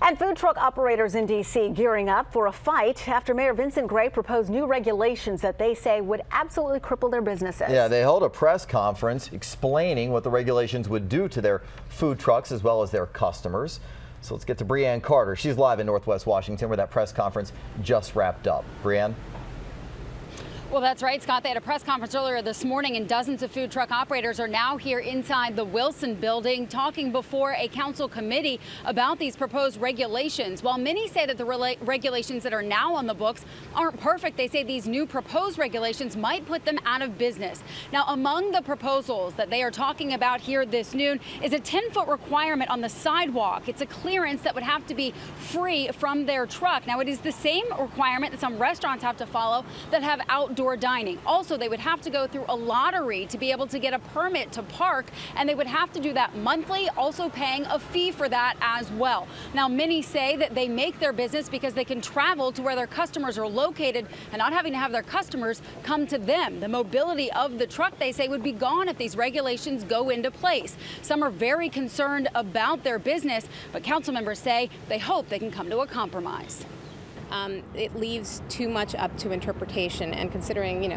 And food truck operators in D.C. gearing up for a fight after Mayor Vincent Gray proposed new regulations that they say would absolutely cripple their businesses. Yeah, they held a press conference explaining what the regulations would do to their food trucks as well as their customers. So let's get to Brianne Carter. She's live in Northwest Washington where that press conference just wrapped up. Brianne? Well, that's right, Scott. They had a press conference earlier this morning, and dozens of food truck operators are now here inside the Wilson building talking before a council committee about these proposed regulations. While many say that the regulations that are now on the books aren't perfect, they say these new proposed regulations might put them out of business. Now, among the proposals that they are talking about here this noon is a 10-foot requirement on the sidewalk. It's a clearance that would have to be free from their truck. Now, it is the same requirement that some restaurants have to follow that have outdoor dining. Also, they would have to go through a lottery to be able to get a permit to park, and they would have to do that monthly, also paying a fee for that as well. Now, many say that they make their business because they can travel to where their customers are located and not having to have their customers come to them. The mobility of the truck, they say, would be gone if these regulations go into place. Some are very concerned about their business, but council members say they hope they can come to a compromise. It leaves too much up to interpretation, and considering,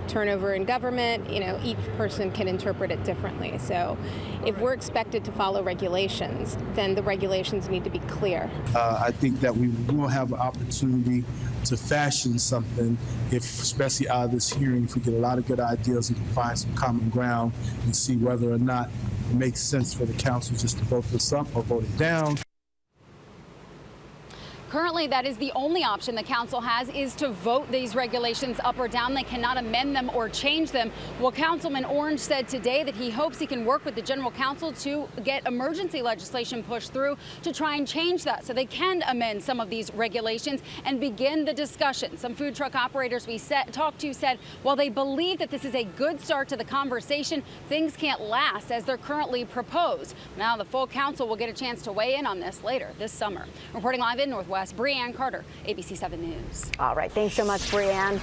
turnover in government, each person can interpret it differently. So if we're expected to follow regulations, then the regulations need to be clear. I think that we will have an opportunity to fashion something, especially out of this hearing, if we get a lot of good ideas and can find some common ground and see whether or not it makes sense for the council just to vote this up or vote it down. Currently, that is the only option the council has, is to vote these regulations up or down. They cannot amend them or change them. Well, Councilman Orange said today that he hopes he can work with the general counsel to get emergency legislation pushed through to try and change that so they can amend some of these regulations and begin the discussion. Some food truck operators we talked to said while they believe that this is a good start to the conversation, things can't last as they're currently proposed. Now the full council will get a chance to weigh in on this later this summer. Reporting live in Northwest, Brianne Carter, ABC 7 News. All right. Thanks so much, Brianne.